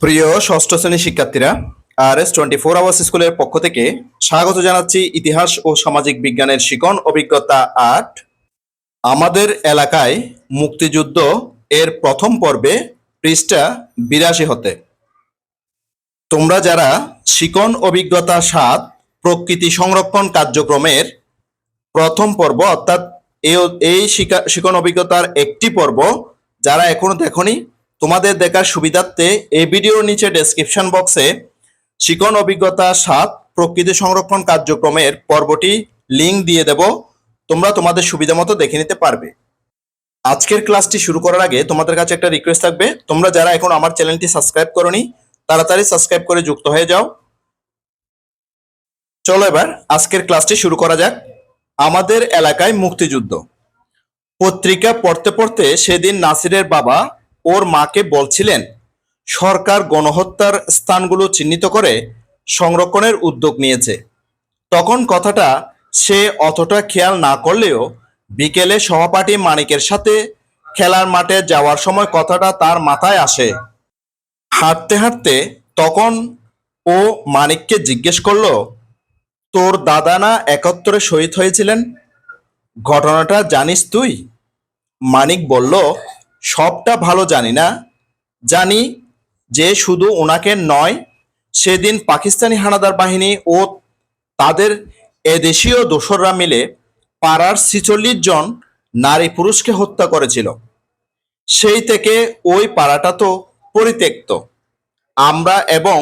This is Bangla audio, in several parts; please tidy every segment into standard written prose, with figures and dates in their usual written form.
প্রিয় ষষ্ঠ শ্রেণীর শিক্ষার্থীরা, RS 24 আওয়ার্স স্কুলের পক্ষ থেকে স্বাগত জানাচ্ছি ইতিহাস ও সামাজিক বিজ্ঞানের শিকন অভিজ্ঞতা ৮। আমাদের এলাকায় মুক্তিযুদ্ধ এর প্রথম পর্বে পৃষ্ঠা ৮২ হতে। তোমরা যারা শিকন অভিজ্ঞতা ৭ প্রকৃতি সংরক্ষণ কার্যক্রমের প্রথম পর্ব অর্থাৎ এই শিকন অভিজ্ঞতার একটি পর্ব যারা এখনো দেখনি, তোমাদের দেখার সুবিধার্থে এই ভিডিওর নিচে ডেসক্রিপশন বক্সে শিকন অভিজ্ঞতা ৭ প্রকৃতি সংরক্ষণ কার্যক্রমের পর্বটি লিংক দিয়ে দেব। তোমরা তোমাদের সুবিধা মতো দেখে নিতে পারবে। আজকের ক্লাসটি শুরু করার আগে তোমাদের কাছে একটা রিকোয়েস্ট থাকবে, তোমরা যারা এখন আমার চ্যানেলটি সাবস্ক্রাইব করনি তাড়াতাড়ি সাবস্ক্রাইব করে যুক্ত হয়ে যাও। চলো এবার আজকের ক্লাসটি শুরু করা যাক। আমাদের এলাকায় মুক্তিযুদ্ধ। পত্রিকা পড়তে পড়তে সেদিন নাসিরের বাবা ওর মাকে বলছিলেন সরকার গণহত্যার স্থানগুলো চিহ্নিত করে সংরক্ষণের উদ্যোগ নিয়েছে। তখন কথাটা সে অতটা খেয়াল না করলেও বিকেলে সহপাঠী মানিকের সাথে খেলার মাঠে যাওয়ার সময় কথাটা তার মাথায় আসে। হাঁটতে হাঁটতে তখন ও মানিককে জিজ্ঞেস করলো, তোর দাদা না ৭১-এ শহীদ হয়েছিলেন, ঘটনাটা জানিস তুই? মানিক বলল, সবটা ভালো জানি না, জানি যে শুধু ওনাকে নয়, সেদিন পাকিস্তানি হানাদার বাহিনী ও তাদের এদেশীয় দোসররা মিলে পাড়ার ৪৬ জন নারী পুরুষকে হত্যা করেছিল। সেই থেকে ওই পাড়াটা তো পরিত্যক্ত। আমরা এবং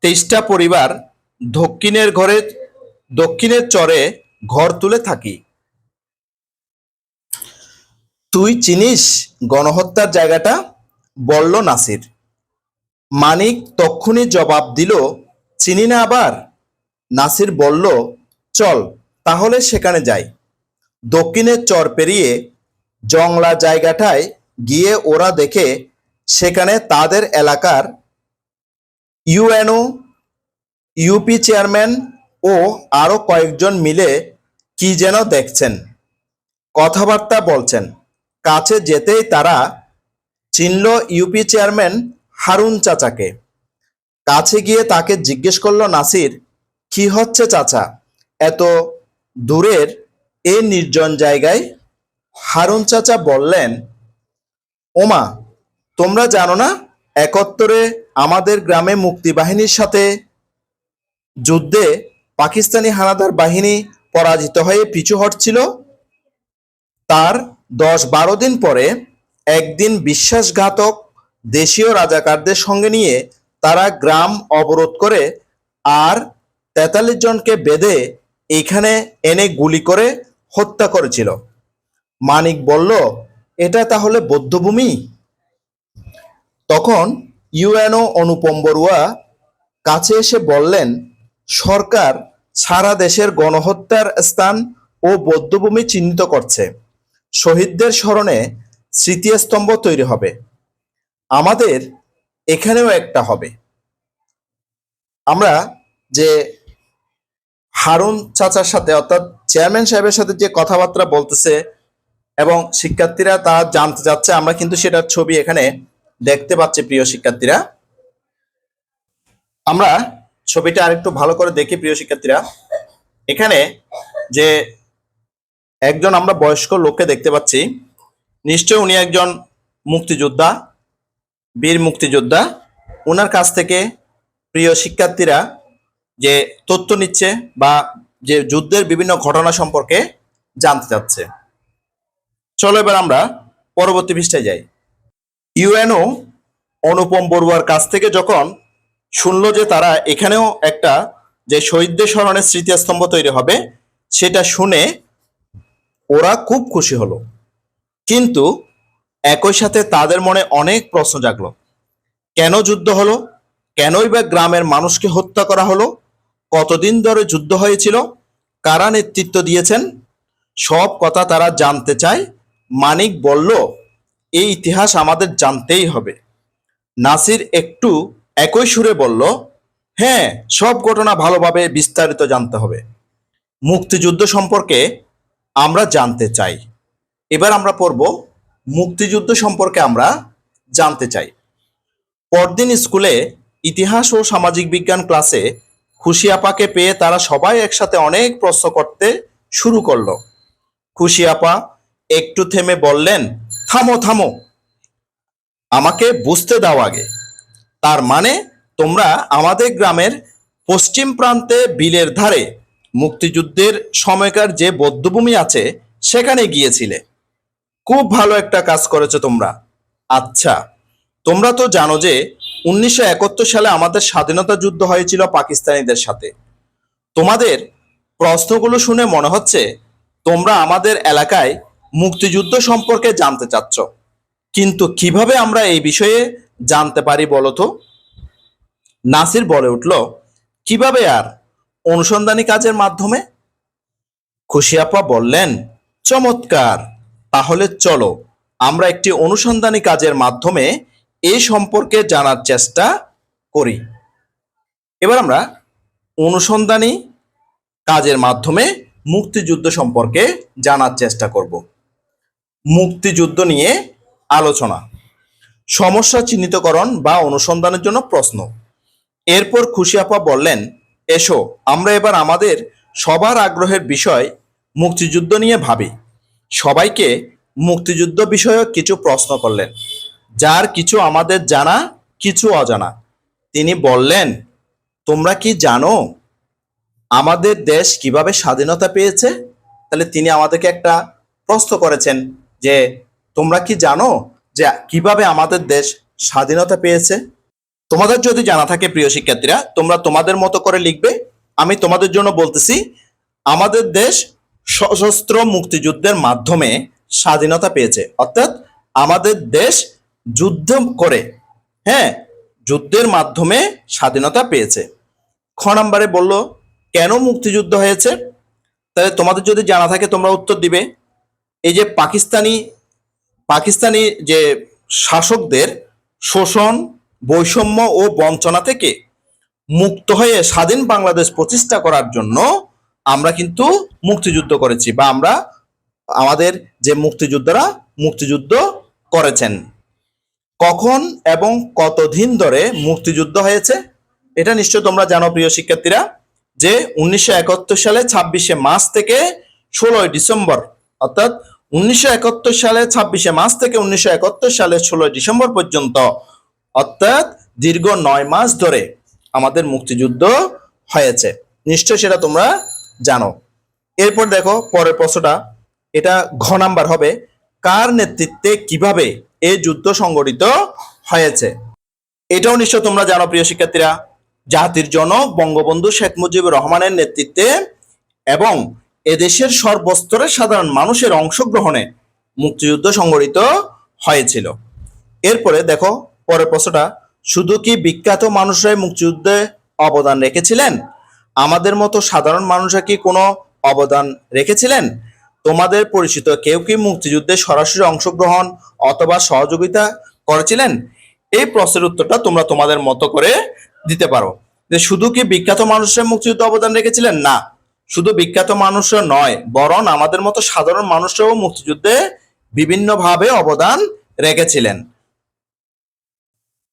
২৩টা পরিবার দক্ষিণের চরে ঘর তুলে থাকি। তুই চিনিস গণহত্যার জায়গাটা? বলল নাসির। মানিক তক্ষুনি জবাব দিল, চিনি না আবার? নাসির বলল, চল তাহলে সেখানে যাই। দক্ষিণের চর পেরিয়ে জংলা জায়গাটায় গিয়ে ওরা দেখে সেখানে তাদের এলাকার ইউএনও, ইউপি চেয়ারম্যান ও আরো কয়েকজন মিলে কি যেন দেখছেন, কথাবার্তা বলছেন। কাছে যেতেই তারা চিনল ইউপি চেয়ারম্যান হারুন চাচাকে। কাছে গিয়ে তাকে জিজ্ঞেস করলো নাসির, কি হচ্ছে চাচা এত দূরের এই নির্জন জায়গায়? হারুন চাচা বললেন, ওমা, তোমরা জানো না ৭১-এ আমাদের গ্রামে মুক্তিবাহিনীর সাথে যুদ্ধে পাকিস্তানি হানাদার বাহিনী পরাজিত হয়ে পিছু হটছিল? তার ১০-১২ দিন পরে একদিন বিশ্বাসঘাতক দেশীয় রাজাকারদের সঙ্গে নিয়ে তারা গ্রাম অবরোধ করে আর ৪৩ জনকে বেঁধে এখানে এনে গুলি করে হত্যা করেছিল। মানিক বলল, এটা তাহলে বৌদ্ধভূমি? তখন ইউএনও অনুপম বড়ুয়া কাছে এসে বললেন, সরকার সারা দেশের গণহত্যার স্থান ও বৌদ্ধভূমি চিহ্নিত করছে। শহীদদের স্মরণে স্মৃতিস্তম্ভ তৈরি হবে। আমাদের এখানেও একটা হবে। আমরা যে হারুন চাচার সাথে অর্থাৎ চেয়ারম্যান সাহেবের সাথে যে কথাবার্তা বলতেছে এবং শিক্ষার্থীরা তা জানতে চাচ্ছে, আমরা কিন্তু সেটার ছবি এখানে দেখতে পাচ্ছি। প্রিয় শিক্ষার্থীরা, আমরা ছবিটা আরেকটু ভালো করে দেখি। প্রিয় শিক্ষার্থীরা, এখানে যে একজন আমরা বয়স্ক লোককে দেখতে পাচ্ছি, নিশ্চয় উনি একজন মুক্তিযোদ্ধা, বীর মুক্তিযোদ্ধা। ওনার কাছ থেকে প্রিয় শিক্ষার্থীরা যে তথ্য নিচ্ছে বা যে যুদ্ধের বিভিন্ন ঘটনা সম্পর্কে জানতে চাচ্ছে। চলো এবার আমরা পরবর্তী পৃষ্ঠায় যাই। ইউএনও অনুপম বড়ুয়ার কাছ থেকে যখন শুনলো যে তারা এখানেও একটা যে শহীদদের স্মরণে স্মৃতিস্তম্ভ তৈরি হবে, সেটা শুনে ওরা খুব খুশি হলো। কিন্তু একই সাথে তাদের মনে অনেক প্রশ্ন জাগলো। কেন যুদ্ধ হলো? কেনই বা গ্রামের মানুষকে হত্যা করা হলো? কতদিন ধরে যুদ্ধ হয়েছিল? কারা নেতৃত্ব দিয়েছেন? সব কথা তারা জানতে চায়। মানিক বলল, এই ইতিহাস আমাদের জানতেই হবে। নাসির একটু একই সুরে বলল, হ্যাঁ, সব ঘটনা ভালোভাবে বিস্তারিত জানতে হবে। মুক্তিযুদ্ধ সম্পর্কে আমরা জানতে চাই। এবার আমরা পড়ব মুক্তিযুদ্ধ সম্পর্কে আমরা জানতে চাই। পরদিন স্কুলে ইতিহাস ও সামাজিক বিজ্ঞান ক্লাসে খুশি আপাকে পেয়ে তারা সবাই একসাথে অনেক প্রশ্ন করতে শুরু করলো। খুশি আপা একটু থেমে বললেন, থামো থামো, আমাকে বুঝতে দাও আগে। তার মানে তোমরা আমাদের গ্রামের পশ্চিম প্রান্তে বিলের ধারে মুক্তিযুদ্ধের সময়কার যে বধ্যভূমি আছে সেখানে গিয়েছিলে। খুব ভালো একটা কাজ করেছো তোমরা। আচ্ছা, তোমরা তো জানো যে 1971 সালে আমাদের স্বাধীনতা যুদ্ধ হয়েছিল পাকিস্তানিদের সাথে। তোমাদের প্রশ্নগুলো শুনে মনে হচ্ছে তোমরা আমাদের এলাকায় মুক্তিযুদ্ধ সম্পর্কে জানতে চাচ্ছ, কিন্তু কিভাবে আমরা এই বিষয়ে জানতে পারি বলো তো? নাসির বলে উঠল, কিভাবে আর? অনুসন্ধানী কাজের মাধ্যমে। খুশি আপা বললেন, চমৎকার, তাহলে চলো আমরা একটি অনুসন্ধানী কাজের মাধ্যমে এই সম্পর্কে জানার চেষ্টা করি। এবার আমরা অনুসন্ধানী কাজের মাধ্যমে মুক্তিযুদ্ধ সম্পর্কে জানার চেষ্টা করব। মুক্তিযুদ্ধ নিয়ে আলোচনা, সমস্যা চিহ্নিতকরণ বা অনুসন্ধানের জন্য প্রশ্ন। এরপর খুশি আপা বললেন, এসো আমরা এবার আমাদের সবার আগ্রহের বিষয় মুক্তিযুদ্ধ নিয়ে ভাবি। সবাইকে মুক্তিযুদ্ধ বিষয়ক কিছু প্রশ্ন করলেন, যার কিছু আমাদের জানা, কিছু অজানা। তিনি বললেন, তোমরা কি জানো আমাদের দেশ কিভাবে স্বাধীনতা পেয়েছে? তাহলে তিনি আমাদেরকে একটা প্রশ্ন করেছেন যে তোমরা কি জানো যে কিভাবে আমাদের দেশ স্বাধীনতা পেয়েছে? তোমাদের যদি জানা থাকে প্রিয় শিক্ষার্থীরা, তোমরা তোমাদের মতো করে লিখবে। আমি তোমাদের জন্য বলতেছি, আমাদের দেশ সশস্ত্র মুক্তিযুদ্ধের মাধ্যমে স্বাধীনতা পেয়েছে, অর্থাৎ আমাদের দেশ যুদ্ধ করে, হ্যাঁ, যুদ্ধের মাধ্যমে স্বাধীনতা পেয়েছে। খ নম্বরে বলল, কেন মুক্তিযুদ্ধ হয়েছে? তাহলে তোমাদের যদি জানা থাকে তোমরা উত্তর দিবে, এই যে পাকিস্তানি পাকিস্তানি যে শাসকদের শোষণ, বৈষম্য ও বঞ্চনা থেকে মুক্ত হয়ে স্বাধীন বাংলাদেশ প্রতিষ্ঠা করার জন্য আমরা কিন্তু মুক্তিযুদ্ধ করেছি, বা আমরা আমাদের যে মুক্তিযোদ্ধারা মুক্তিযুদ্ধ করেছেন। কখন এবং কতদিন ধরে মুক্তিযুদ্ধ হয়েছে এটা নিশ্চয় তোমরা জানো প্রিয় শিক্ষার্থীরা, যে 1971 সালে 26শে মার্চ থেকে 16ই ডিসেম্বর, অর্থাৎ 1971 সালে 26শে মার্চ থেকে 1971 সালে 16ই ডিসেম্বর পর্যন্ত, অর্থাৎ দীর্ঘ 9 মাস ধরে আমাদের মুক্তিযুদ্ধ হয়েছে। নিশ্চয় সেটা তোমরা জানো। এরপর দেখো পরের প্রশ্নটা, এটা ঘ নাম্বার হবে, কার নেতৃত্বে কিভাবে এই যুদ্ধ সংগঠিত হয়েছে? এটাও নিশ্চয় তোমরা জানো প্রিয় শিক্ষার্থীরা, জাতির জনক বঙ্গবন্ধু শেখ মুজিবুর রহমানের নেতৃত্বে এবং এদেশের সর্বস্তরের সাধারণ মানুষের অংশগ্রহণে মুক্তিযুদ্ধ সংগঠিত হয়েছিল। এরপরে দেখো পরের প্রশ্নটা, শুধু কি বিখ্যাত মানুষরাই মুক্তিযুদ্ধে অবদান রেখেছিলেন? আমাদের মতো সাধারণ মানুষরা কি কোনো অবদান রেখেছিলেন? তোমাদের পরিচিত কেউ কি মুক্তিযুদ্ধে সরাসরি অংশগ্রহণ অথবা সহযোগিতা করেছিলেন? এই প্রশ্নের উত্তরটা তোমরা তোমাদের মতো করে দিতে পারো। যে শুধু কি বিখ্যাত মানুষরা মুক্তিযুদ্ধে অবদান রেখেছিলেন? না, শুধু বিখ্যাত মানুষরা নয়, বরং আমাদের মতো সাধারণ মানুষরাও মুক্তিযুদ্ধে বিভিন্নভাবে অবদান রেখেছিলেন।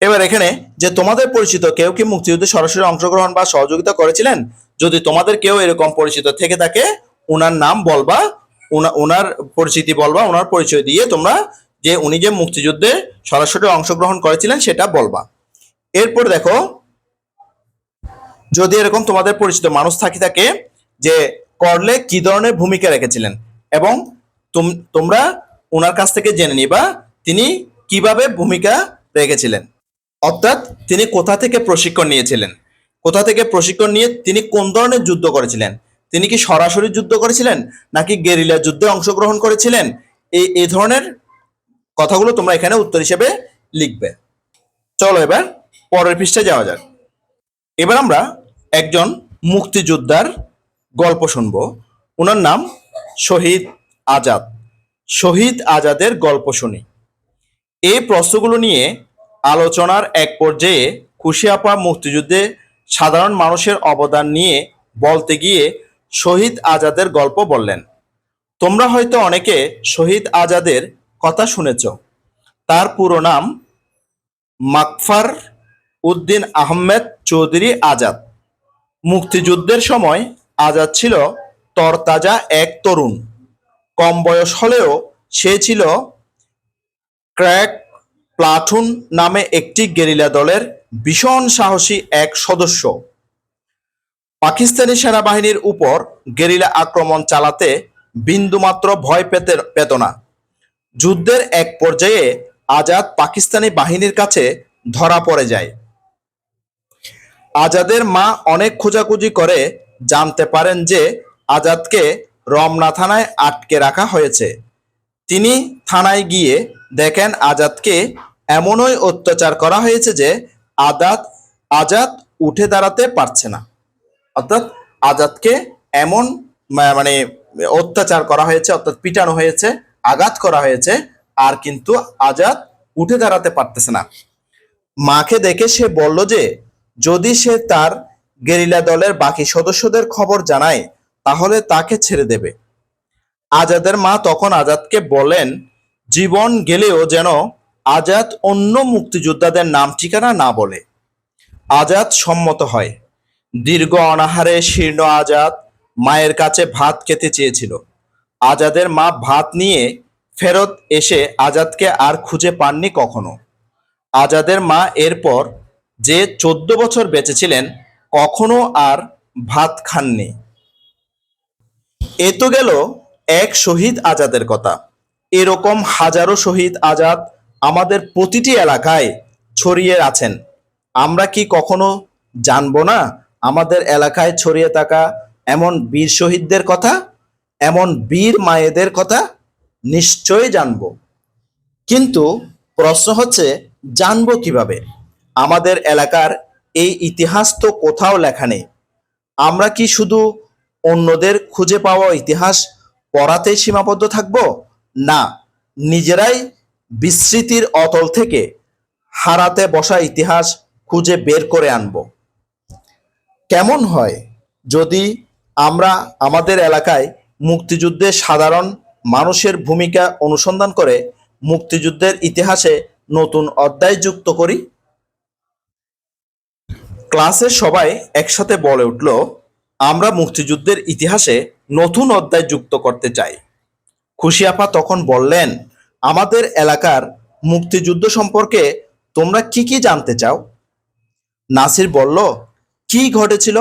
এবার এখানে যে তোমাদের পরিচিত কেউ কি মুক্তিযুদ্ধে সরাসরি অংশগ্রহণ বা সহযোগিতা করেছিলেন, যদি তোমাদের কেউ এরকম পরিচিত থেকে থাকে, ওনার নাম বলবা, ওনার পরিচিতি বলবা, ওনার পরিচয় দিয়ে তোমরা যে উনি যে মুক্তিযুদ্ধে সরাসরি অংশগ্রহণ করেছিলেন সেটা বলবা। এরপর দেখো, যদি এরকম তোমাদের পরিচিত মানুষ থাকে যে করলে কি ধরনের ভূমিকা রেখেছিলেন, এবং তোমরা ওনার কাছ থেকে জেনে নিবা তিনি কিভাবে ভূমিকা রেখেছিলেন, অর্থাৎ তিনি কোথা থেকে প্রশিক্ষণ নিয়েছিলেন, কোথা থেকে প্রশিক্ষণ নিয়ে তিনি কোন ধরনের যুদ্ধ করেছিলেন, তিনি কি সরাসরি যুদ্ধ করেছিলেন নাকি গেরিলা যুদ্ধে অংশগ্রহণ করেছিলেন, এই ধরনের কথাগুলো তোমরা এখানে উত্তর হিসেবে লিখবে। চলো এবার পরের পৃষ্ঠায় যাওয়া যাক। এবার আমরা একজন মুক্তিযোদ্ধার গল্প শুনবো। ওনার নাম শহীদ আজাদ। শহীদ আজাদের গল্প শুনি। এই প্রশ্নগুলো নিয়ে আলোচনার এক পর্যায়ে খুশি আপা মুক্তিযুদ্ধে সাধারণ মানুষের অবদান নিয়ে বলতে গিয়ে শহীদ আজাদের গল্প বললেন। তোমরা হয়তো অনেকে শহীদ আজাদের কথা শুনেছ। তার পুরো নাম মাকফার উদ্দিন আহমেদ চৌধুরী আজাদ। মুক্তিযুদ্ধের সময় আজাদ ছিল তরতাজা এক তরুণ। কম বয়স হলেও সে ছিল ক্র্যাক প্লাটুন নামে একটি গেরিলা দলের ভীষণ সাহসী এক সদস্য। পাকিস্তানি সেনাবাহিনীর উপর গেরিলা আক্রমণ চালাতে বিন্দুমাত্র ভয় পেত না। যুদ্ধের এক পর্যায়ে আজাদ পাকিস্তানি বাহিনীর কাছে ধরা পড়ে যায়। আজাদের মা অনেক খোঁজাখুঁজি করে জানতে পারেন যে আজাদকে রমনা থানায় আটকে রাখা হয়েছে। তিনি থানায় গিয়ে দেখেন আজাদকে এমনই অত্যাচার করা হয়েছে যে আজাদ উঠে দাঁড়াতে পারছে না। অর্থাৎ আজাদকে এমন মানে অত্যাচার করা হয়েছে, অর্থাৎ পিটানো হয়েছে, আঘাত করা হয়েছে, আর কিন্তু আজাদ উঠে দাঁড়াতে পারতেছে না। মাকে দেখে সে বলল যে যদি সে তার গেরিলা দলের বাকি সদস্যদের খবর জানায় তাহলে তাকে ছেড়ে দেবে। আজাদের মা তখন আজাদকে বলেন জীবন গেলেও যেন আজাদ অন্য মুক্তিযোদ্ধাদের নাম ঠিকানা না বলে। আজাদ সম্মত হয়। দীর্ঘ অনাহারে শীর্ণ আজাদ মায়ের কাছে ভাত খেতে চেয়েছিল। আজাদের মা ভাত নিয়ে ফেরত এসে আজাদকে আর খুঁজে পাননি কখনো। আজাদের মা এরপর যে 14 বছর বেঁচে ছিলেন কখনো আর ভাত খাননি। এ তো গেল এক শহীদ আজাদের কথা। এরকম হাজারো শহীদ আজাদ আমাদের প্রতিটি এলাকায় ছড়িয়ে আছেন। আমরা কি কখনো জানবো না আমাদের এলাকায় ছড়িয়ে থাকা এমন বীর শহীদদের কথা, এমন বীর মায়েদের কথা? নিশ্চয়ই জানবো। কিন্তু প্রশ্ন হচ্ছে জানবো কিভাবে? আমাদের এলাকার এই ইতিহাস তো কোথাও লেখা নেই। আমরা কি শুধু অন্যদের খুঁজে পাওয়া ইতিহাস পড়াতেই সীমাবদ্ধ থাকব? না, নিজেরাই বিস্মৃতির অতল থেকে হারাতে বসা ইতিহাস খুঁজে বের করে আনব। কেমন হয় যদি আমরা আমাদের এলাকায় মুক্তিযুদ্ধে সাধারণ মানুষের ভূমিকা অনুসন্ধান করে মুক্তিযুদ্ধের ইতিহাসে নতুন অধ্যায় যুক্ত করি? ক্লাসের সবাই একসাথে বলে উঠল, আমরা মুক্তিযুদ্ধের ইতিহাসে নতুন অধ্যায় যুক্ত করতে চাই। খুশি আপা তখন বললেন, আমাদের এলাকার মুক্তিযুদ্ধ সম্পর্কে তোমরা কি কি জানতে চাও? নাসির বলল, কি ঘটেছিল?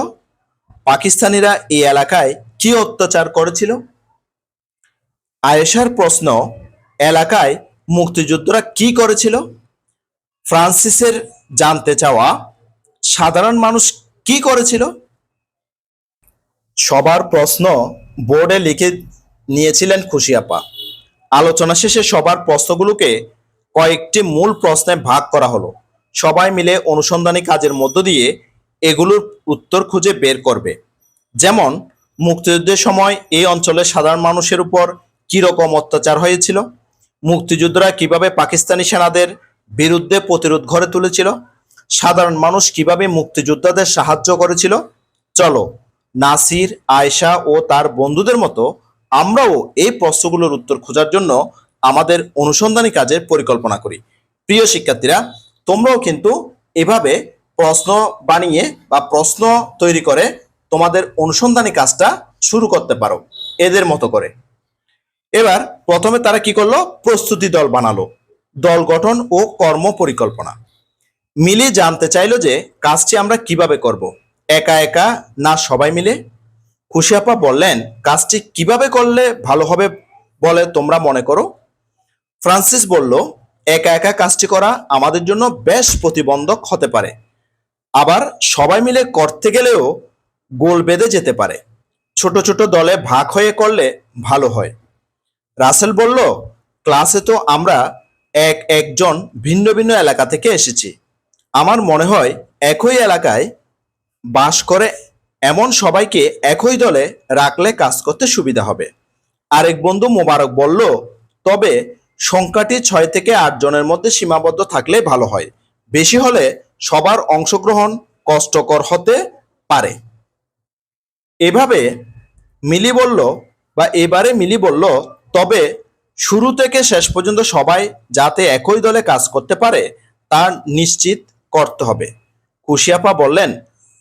পাকিস্তানিরা এই এলাকায় কি অত্যাচার করেছিল? আয়েশার প্রশ্ন, এলাকায় মুক্তিযোদ্ধারা কি করেছিল? ফ্রান্সিসের জানতে চাওয়া, সাধারণ মানুষ কি করেছিল? সবার প্রশ্ন বোর্ডে লিখে নিয়েছিলেন খুশি আপা। আলোচনা শেষে সবার প্রশ্নগুলোকে কয়েকটি মূল প্রশ্নে ভাগ করা হলো। সবাই মিলে অনুসন্ধানী কাজের মধ্য দিয়ে এগুলোর উত্তর খুঁজে বের করবে। যেমন, মুক্তিযুদ্ধের সময় এই অঞ্চলের সাধারণ মানুষের উপর কি রকম অত্যাচার হয়েছিল, মুক্তিযোদ্ধারা কিভাবে পাকিস্তানি সেনাদের বিরুদ্ধে প্রতিরোধ গড়ে তুলেছিল, সাধারণ মানুষ কিভাবে মুক্তিযোদ্ধাদের সাহায্য করেছিল। চলো নাসির, আয়েশা ও তার বন্ধুদের মতো আমরাও এই প্রশ্নগুলোর উত্তর খোঁজার জন্য আমাদের অনুসন্ধানী কাজের পরিকল্পনা করি। প্রিয় শিক্ষার্থীরা, তোমরাও কিন্তু এভাবে প্রশ্ন বানিয়ে বা প্রশ্ন তৈরি করে তোমাদের অনুসন্ধানী কাজটা শুরু করতে পারো এদের মতো করে। এবার প্রথমে তারা কি করলো? প্রস্তুতি দল বানালো, দল গঠন ও কর্ম পরিকল্পনা। মিলি জানতে চাইলো যে কাজটি আমরা কিভাবে করব, একা একা না সবাই মিলে? খুশি আপা বললেন, কাজটি কিভাবে করলে ভালো হবে বলে তোমরা মনে করো? ফ্রান্সিস বলল, একা একা কাজটি করা আমাদের জন্য বেশ প্রতিবন্ধক হতে পারে, আবার সবাই মিলে করতে গেলেও গোল বেঁধে যেতে পারে। ছোট ছোট দলে ভাগ হয়ে করলে ভালো হয়। রাসেল বলল, ক্লাসে তো আমরা একজন ভিন্ন ভিন্ন এলাকা থেকে এসেছি। আমার মনে হয় একই এলাকায় বাস করে এমন সবাইকে একই দলে রাখলে কাজ করতে সুবিধা হবে। আরেক বন্ধু মোবারক বলল, তবে সংখ্যাটি 6 থেকে 8 জনের মধ্যে সীমাবদ্ধ থাকলে ভালো হয়, বেশি হলে সবার অংশগ্রহণ কষ্টকর হতে পারে। এবারে মিলি বলল, তবে শুরু থেকে শেষ পর্যন্ত সবাই যাতে একই দলে কাজ করতে পারে তা নিশ্চিত করতে হবে। খুশি আপা বললেন,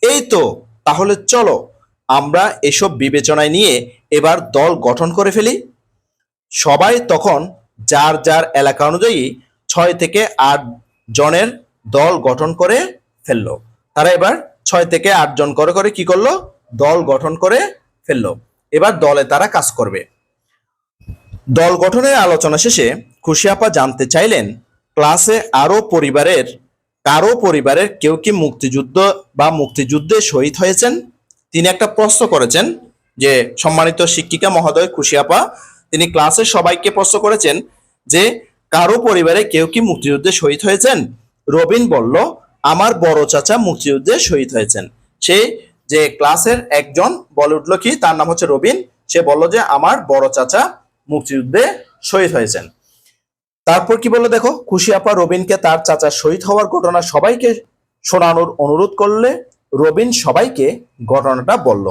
এই তো, তাহলে চলো আমরা এসব বিবেচনায় নিয়ে এবার দল গঠন করে ফেলি। সবাই তখন যার যার এলাকা অনুযায়ী 6 থেকে 8 জনের দল গঠন করে ফেললো। তারা এবার 6 থেকে 8 জন করে করে কি করলো, দল গঠন করে ফেললো। এবার দলে তারা কাজ করবে। দল গঠনের আলোচনা শেষে খুশি আপা জানতে চাইলেন, ক্লাসে কারো পরিবারের কেউ কি মুক্তিযুদ্ধ বা মুক্তিযুদ্ধে শহীদ হয়েছেন? তিনি একটা প্রশ্ন করেছেন, যে সম্মানিত শিক্ষিকা মহোদয় খুশি আপা তিনি ক্লাসের সবাইকে প্রশ্ন করেছেন যে কারো পরিবারে কেউ কি মুক্তিযুদ্ধে শহীদ হয়েছেন? রবিন বলল, আমার বড় চাচা মুক্তিযুদ্ধে শহীদ হয়েছেন। সে যে ক্লাসের একজন বলে উঠলো কি, তার নাম হচ্ছে রবিন, সে বলল যে আমার বড় চাচা মুক্তিযুদ্ধে শহীদ হয়েছেন। তারপর কি বললো দেখো, খুশি আপা রবিনকে তার চাচা শহীদ হওয়ার ঘটনা সবাইকে শোনানোর অনুরোধ করলে রবিন সবাইকে ঘটনাটা বলল।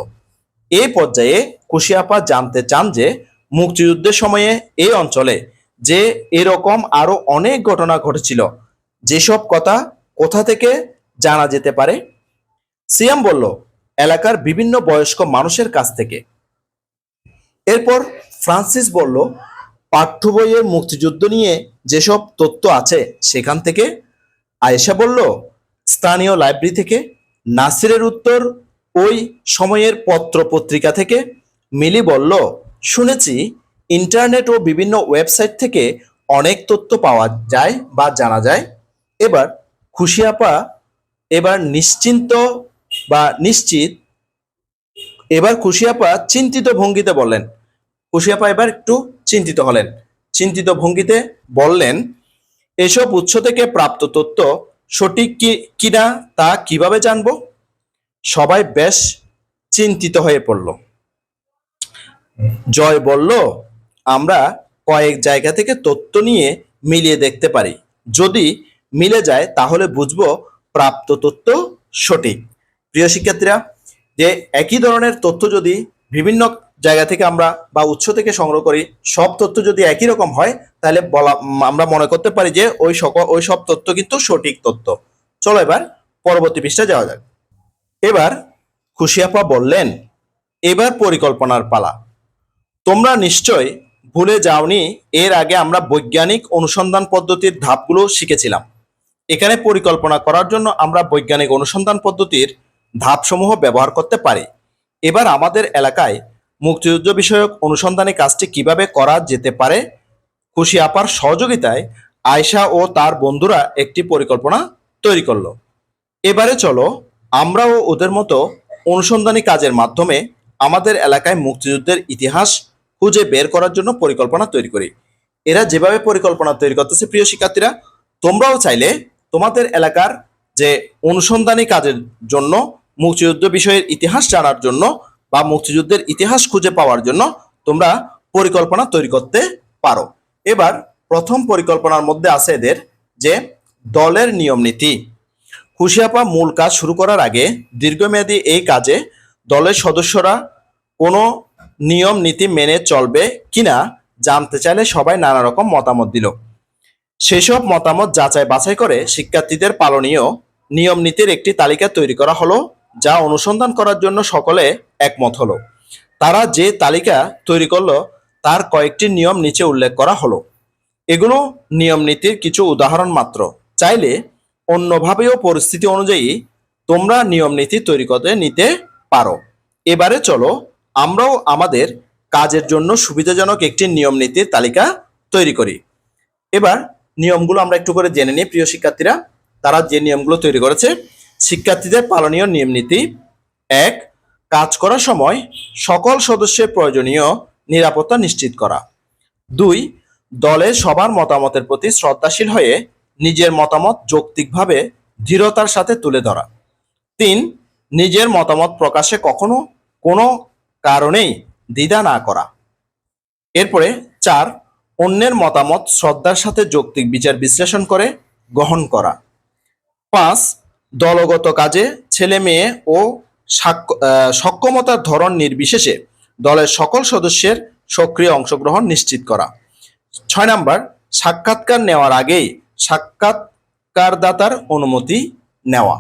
এই পর্যায়ে খুশি আপা জানতে চান যে মুক্তিযুদ্ধের সময়ে এই অঞ্চলে যে এরকম আরো অনেক ঘটনা ঘটেছিল, যেসব কথা কোথা থেকে জানা যেতে পারে? সিয়াম বলল, এলাকার বিভিন্ন বয়স্ক মানুষের কাছ থেকে। এরপর ফ্রান্সিস বলল, পাঠ্য বইয়ের মুক্তিযুদ্ধ নিয়ে যেসব তথ্য আছে সেখান থেকে। আয়েশা বলল, স্থানীয় লাইব্রেরি থেকে। নাসিরের উত্তর, ওই সময়ের পত্র পত্রিকা থেকে। মিলি বলল, শুনেছি ইন্টারনেট ও বিভিন্ন ওয়েবসাইট থেকে অনেক তথ্য পাওয়া যায় বা জানা যায়। এবার খুশি আপা এবার নিশ্চিন্ত বা নিশ্চিত এবার খুশি আপা চিন্তিত ভঙ্গিতে বললেন, খুশি আপা এবার একটু চিন্তিত হলেন, চিন্তিত ভঙ্গিতে বললেন, এসব উৎস থেকে প্রাপ্ত তথ্য সঠিক কিনা তা কিভাবে জানবো? সবাই বেশ চিন্তিত হয়ে পড়ল। জয় বলল, আমরা কয়েক জায়গা থেকে তথ্য নিয়ে মিলিয়ে দেখতে পারি। যদি মিলে যায় তাহলে বুঝবো প্রাপ্ত তথ্য সঠিক। প্রিয় শিক্ষার্থীরা, যে একই ধরনের তথ্য যদি বিভিন্ন জায়গা থেকে আমরা বা উৎস থেকে সংগ্রহ করি, সব তথ্য যদি একই রকম হয়, তাহলে আমরা মনে করতে পারি যে ওই সব তথ্য কিন্তু সঠিক তথ্য। চলো এবার পরবর্তী পৃষ্ঠা যাওয়া যাক। এবার খুশি আপা বললেন, এবার পরিকল্পনার পালা। তোমরা নিশ্চয় ভুলে যাওনি, এর আগে আমরা বৈজ্ঞানিক অনুসন্ধান পদ্ধতির ধাপগুলো শিখেছিলাম। এখানে পরিকল্পনা করার জন্য আমরা বৈজ্ঞানিক অনুসন্ধান পদ্ধতির ধাপসমূহ ব্যবহার করতে পারি। এবার আমাদের এলাকায় মুক্তিযুদ্ধ বিষয়ক অনুসন্ধানী কাজটি কিভাবে করা যেতে পারে? খুশি আপার সহযোগিতায় আয়শা ও তার বন্ধুরা একটি পরিকল্পনা তৈরি করলো। এবারে চলো আমরাও ওদের মতো অনুসন্ধানী কাজের মাধ্যমে আমাদের এলাকায় মুক্তিযুদ্ধের ইতিহাস খুঁজে বের করার জন্য পরিকল্পনা তৈরি করি। এরা যেভাবে পরিকল্পনা তৈরি করতেছে, প্রিয় শিক্ষার্থীরা, তোমরাও চাইলে তোমাদের এলাকার যে অনুসন্ধানী কাজের জন্য, মুক্তিযুদ্ধ বিষয়ের ইতিহাস জানার জন্য বা মুক্তিযুদ্ধের ইতিহাস খুঁজে পাওয়ার জন্য তোমরা পরিকল্পনা তৈরি করতে পারো। এবার প্রথম পরিকল্পনার মধ্যে আছে এদের যে দলের নিয়ম নীতি। খুশি আপা মূল কাজ শুরু করার আগে দীর্ঘমেয়াদী এই কাজে দলের সদস্যরা কোনো নিয়ম নীতি মেনে চলবে কিনা জানতে চাইলে সবাই নানা রকম মতামত দিল। সেসব মতামত যাচাই বাছাই করে শিক্ষার্থীদের পালনীয় নিয়ম নীতির একটি তালিকা তৈরি করা হলো, যা অনুসন্ধান করার জন্য সকলে একমত হলো। তারা যে তালিকা তৈরি করলো তার কয়েকটি নিয়ম নিচে উল্লেখ করা হলো। এগুলো নিয়ম নীতির কিছু উদাহরণ মাত্র, চাইলে অন্যভাবেও পরিস্থিতি অনুযায়ী তোমরা নিয়ম নীতি তৈরি করে নিতে পারো। এবারে চলো আমরাও আমাদের কাজের জন্য সুবিধাজনক একটি নিয়ম নীতির তালিকা তৈরি করি। এবার নিয়মগুলো আমরা একটু করে জেনে নিই। প্রিয় শিক্ষার্থীরা, তারা যে নিয়মগুলো তৈরি করেছে, শিক্ষার্থীদের পালনীয় নিয়ম নীতি: 1. কাজ করার সময় সকল সদস্যের প্রয়োজনীয় নিরাপত্তা নিশ্চিত করা। 2. দলের সবার মতামতের প্রতি শ্রদ্ধাশীল হয়ে নিজের মতামত যৌক্তিকভাবে দৃঢ়তার সাথে তুলে ধরা। 3. নিজের মতামত প্রকাশে কখনো কোনো কারণেই দ্বিধা না করা। এরপরে 4. অন্যের মতামত শ্রদ্ধার সাথে যৌক্তিক বিচার বিশ্লেষণ করে গ্রহণ করা। 5. দলগত কাজে ছেলে মেয়ে ও সক্ষমতার ধরন নির্বিশেষে দলের সকল সদস্যের সক্রিয় অংশগ্রহণ নিশ্চিত করা। 6 নাম্বার, সাক্ষাৎকার নেওয়ার আগেই সাক্ষাৎকারদাতার অনুমতি নেওয়া।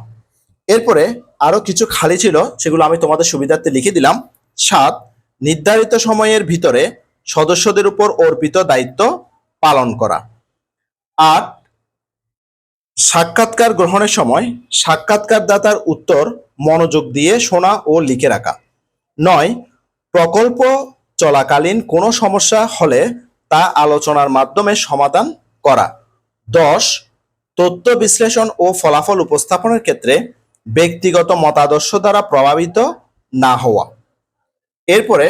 এরপরে আরো কিছু খালি ছিল, সেগুলো আমি তোমাদের সুবিধার্থে লিখে দিলাম। 7, নির্ধারিত সময়ের ভিতরে সদস্যদের উপর অর্পিত দায়িত্ব পালন করা। 8, সাক্ষাৎকার গ্রহণের সময় সাক্ষাৎকারদাতার উত্তর মনোযোগ দিয়ে শোনা ও লিখে রাখা। 9, প্রকল্প চলাকালীন কোনো সমস্যা হলে তা আলোচনার মাধ্যমে সমাধান করা। 10, তথ্য বিশ্লেষণ ও ফলাফল উপস্থাপনের ক্ষেত্রে ব্যক্তিগত মতাদর্শ দ্বারা প্রভাবিত না হওয়া। এরপরে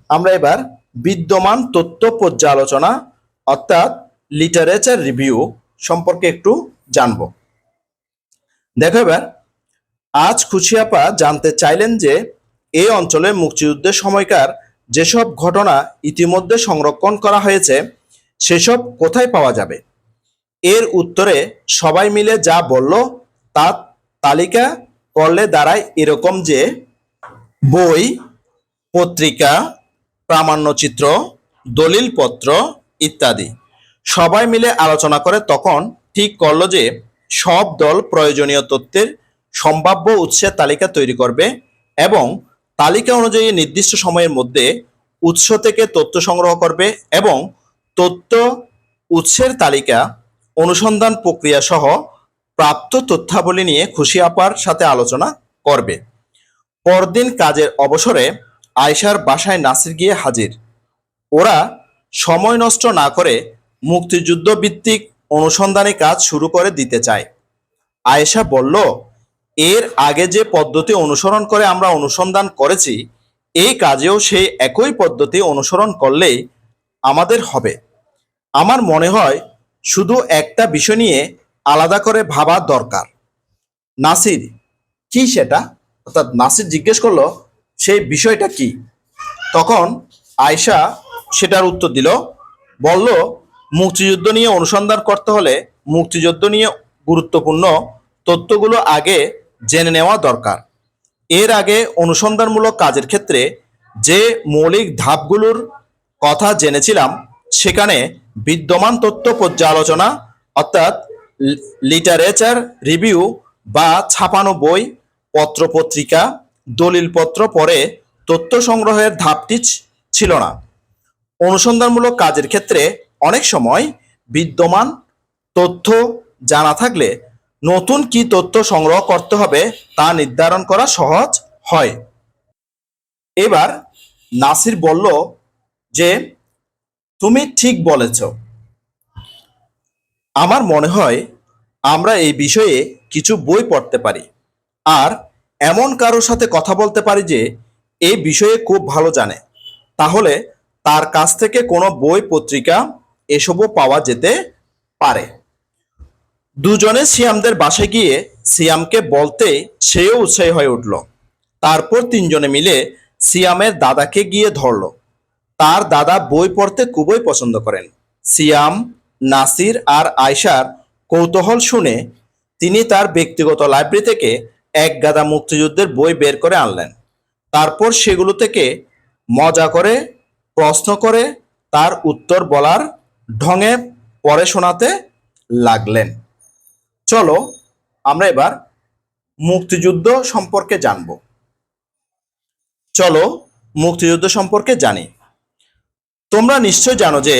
আমরা এবার বিদ্যমান তথ্য পর্যালোচনা অর্থাৎ লিটারেচার রিভিউ সম্পর্কে একটু জানব। দেখো এবার, আজ খুশিয়াপা জানতে চাইলেন যে এই অঞ্চলে মুক্তিযুদ্ধের সময়কার যেসব ঘটনা ইতিমধ্যে সংরক্ষণ করা হয়েছে সেসব কোথায় পাওয়া যাবে। এর উত্তরে সবাই মিলে যা বলল তার তালিকা করলে দাঁড়ায় এরকম যে বই, পত্রিকা, প্রামাণ্যচিত্র, দলিলপত্র ইত্যাদি। সবাই মিলে আলোচনা করে তখন ঠিক করলো যে সব দল প্রয়োজনীয় তথ্যের সম্ভাব্য উৎসের তালিকা তৈরি করবে এবং তালিকা অনুযায়ী নির্দিষ্ট সময়ের মধ্যে উৎস থেকে তথ্য সংগ্রহ করবে এবং তথ্য উৎসের তালিকা, অনুসন্ধান প্রক্রিয়া সহ প্রাপ্ত তথ্যাবলী নিয়ে খুশি আপার সাথে আলোচনা করবে। পরদিন কাজের অবসরে আয়শার বাসায় নাসির গিয়ে হাজির। ওরা সময় নষ্ট না করে মুক্তিযুদ্ধ ভিত্তিক অনুসন্ধানী কাজ শুরু করে দিতে চায়। আয়েশা বলল, এর আগে যে পদ্ধতি অনুসরণ করে আমরা অনুসন্ধান করেছি এই কাজেও সেই একই পদ্ধতি অনুসরণ করলেই আমাদের হবে। আমার মনে হয় শুধু একটা বিষয় নিয়ে আলাদা করে ভাবা দরকার। নাসির, কি সেটা? অর্থাৎ নাসির জিজ্ঞেস করলো সেই বিষয়টা কি। তখন আয়শা সেটার উত্তর দিল, বলল, মুক্তিযুদ্ধ নিয়ে অনুসন্ধান করতে হলে মুক্তিযুদ্ধ নিয়ে গুরুত্বপূর্ণ তথ্যগুলো আগে জেনে নেওয়া দরকার। এর আগে অনুসন্ধানমূলক কাজের ক্ষেত্রে যে মৌলিক ধাপগুলোর কথা জেনেছিলাম সেখানে বিদ্যমান তথ্য পর্যালোচনা অর্থাৎ লিটারেচার রিভিউ বা ছাপানো বই, পত্রপত্রিকা, দলিলপত্র পড়ে তথ্য সংগ্রহের ধাপটি ছিল না। অনুসন্ধানমূলক কাজের ক্ষেত্রে অনেক সময় বিদ্যমান তথ্য জানা থাকলে নতুন কি তথ্য সংগ্রহ করতে হবে তা নির্ধারণ করা সহজ হয়। এবার নাসির বলল যে তুমি ঠিক বলেছ। আমার মনে হয় আমরা এই বিষয়ে কিছু বই পড়তে পারি আর এমন কারোর সাথে কথা বলতে পারি যে এই বিষয়ে খুব ভালো জানে। তাহলে তার কাছ থেকে কোনো বই, পত্রিকা এসবও পাওয়া যেতে পারে। দুজনে সিয়ামদের বাসায় গিয়ে সিয়ামকে বলতে সেও উৎসাহী হয়ে উঠল। তারপর তিনজনে মিলে সিয়ামের দাদাকে গিয়ে ধরল। তার দাদা বই পড়তে খুবই পছন্দ করেন। সিয়াম, নাসির আর আয়শার কৌতূহল শুনে তিনি তার ব্যক্তিগত লাইব্রেরি থেকে এক গাদা মুক্তিযুদ্ধের বই বের করে আনলেন। তারপর সেগুলো থেকে মজা করে, প্রশ্ন করে তার উত্তর বলার ঢঙে পড়ে শোনাতে লাগলেন। চলো আমরা এবার মুক্তিযুদ্ধ সম্পর্কে জানব। চলো মুক্তিযুদ্ধ সম্পর্কে জানি। তোমরা নিশ্চয় জানো যে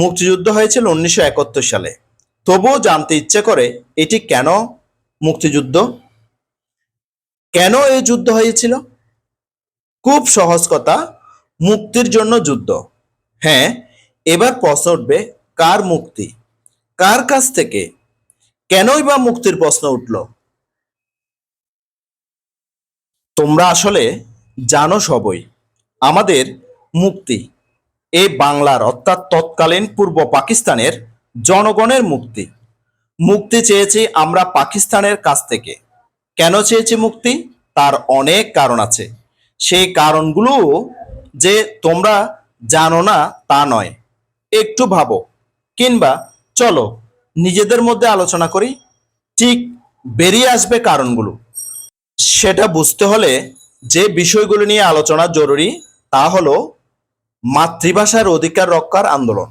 মুক্তিযুদ্ধ হয়েছিল 1971 সালে। তবুও জানতে ইচ্ছে করে এটি কেন মুক্তিযুদ্ধ, কেন এই যুদ্ধ হয়েছিল? খুব সহজ কথা, মুক্তির জন্য যুদ্ধ। হ্যাঁ, এবার প্রশ্ন উঠবে, কার মুক্তি, কার কাছ থেকে, কেনই বা মুক্তির প্রশ্ন উঠল? তোমরা আসলে জানো সবই। আমাদের মুক্তি এই বাংলার অর্থাৎ তৎকালীন পূর্ব পাকিস্তানের জনগণের মুক্তি। মুক্তি চেয়েছি আমরা পাকিস্তানের কাছ থেকে। কেন চেয়েছি মুক্তি? তার অনেক কারণ আছে। সেই কারণগুলো যে তোমরা জানো না তা নয়। একটু ভাবো, কিংবা চলো নিজেদের মধ্যে আলোচনা করি, ঠিক বেরিয়ে আসবে কারণগুলো। সেটা বুঝতে হলে যে বিষয়গুলো নিয়ে আলোচনা জরুরি তা হলো মাতৃভাষার অধিকার রক্ষার আন্দোলন,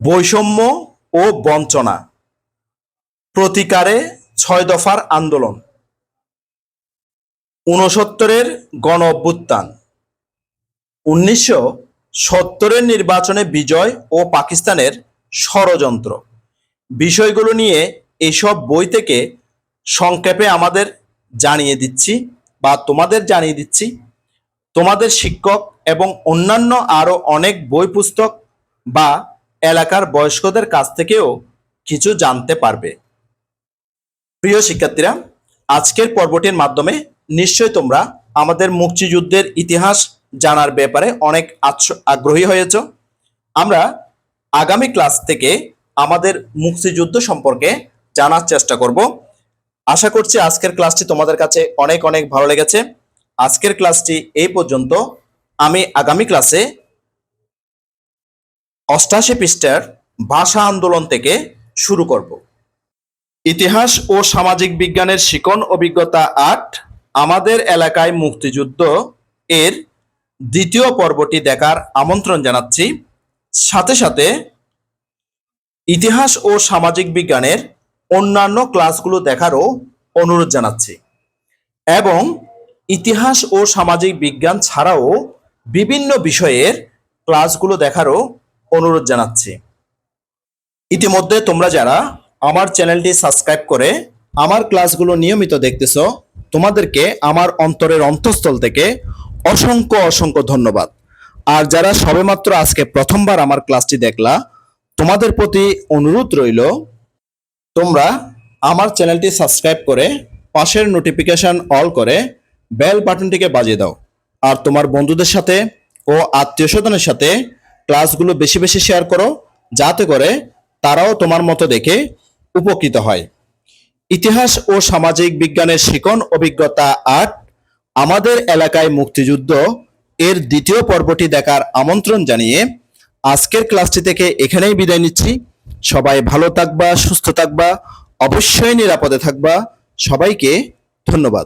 বৈষম্য ও বঞ্চনা প্রতিকারে ছয় দফার আন্দোলন, 69-এর গণ অভ্যুত্থান, 1970-এর নির্বাচনে বিজয় ও পাকিস্তানের ষড়যন্ত্র বিষয়গুলো নিয়ে এইসব বই থেকে সংক্ষেপে আমাদের জানিয়ে দিচ্ছি বা তোমাদের জানিয়ে দিচ্ছি। তোমাদের শিক্ষক এবং অন্যান্য আরো অনেক বই পুস্তক বা এলাকার বয়স্কদের কাছ থেকেও কিছু জানতে পারবে। প্রিয় শিক্ষার্থীরা, আজকের পর্বটির মাধ্যমে নিশ্চয় তোমরা আমাদের মুক্তিযুদ্ধের ইতিহাস জানার ব্যাপারে অনেক আগ্রহী হয়েছ। আমরা আগামী ক্লাস থেকে আমাদের মুক্তিযুদ্ধ সম্পর্কে জানার চেষ্টা করব। আশা করছি আজকের ক্লাসটি তোমাদের কাছে অনেক অনেক ভালো লেগেছে। আজকের ক্লাসটি এই পর্যন্ত। আমি আগামী ক্লাসে 88 পৃষ্ঠার ভাষা আন্দোলন থেকে শুরু করব। ইতিহাস ও সামাজিক বিজ্ঞানের শিকন অভিজ্ঞতা 8, আমাদের এলাকায় মুক্তিযুদ্ধ এর দ্বিতীয় পর্বটি দেখার আমন্ত্রণ জানাচ্ছি। সাথে সাথে ইতিহাস ও সামাজিক বিজ্ঞানের অন্যান্য ক্লাসগুলো দেখারও অনুরোধ জানাচ্ছি এবং ইতিহাস ও সামাজিক বিজ্ঞান ছাড়াও বিভিন্ন বিষয়ের ক্লাসগুলো দেখারও অনুরোধ জানাচ্ছি। ইতিমধ্যে তোমরা যারা আমার চ্যানেলটি সাবস্ক্রাইব করে আমার ক্লাসগুলো নিয়মিত দেখতেছো, তোমাদেরকে আমার অন্তরের অন্তঃস্থল থেকে অসংখ্য অসংখ্য ধন্যবাদ। আর যারা সবেমাত্র আজকে প্রথমবার আমার ক্লাসটি দেখলা, তোমাদের প্রতি অনুরোধ রইল তোমরা আমার চ্যানেলটি সাবস্ক্রাইব করে পাশের নোটিফিকেশন অল করে বেল বাটনটিকে বাজিয়ে দাও। আর তোমার বন্ধুদের সাথে ও আত্মীয় স্বজনের সাথে ক্লাসগুলো বেশি বেশি শেয়ার করো, যাতে করে তারাও তোমার মতো দেখে উপকৃত হয়। ইতিহাস ও সামাজিক বিজ্ঞানের শিকন অভিজ্ঞতা 8, আমাদের এলাকায় মুক্তিযুদ্ধ এর দ্বিতীয় পর্বটি দেখার আমন্ত্রণ জানিয়ে আজকের ক্লাসটি থেকে এখানেই বিদায় নিচ্ছি। সবাই ভালো থাকবা, সুস্থ থাকবা, অবশ্যই নিরাপদে থাকবা। সবাইকে ধন্যবাদ।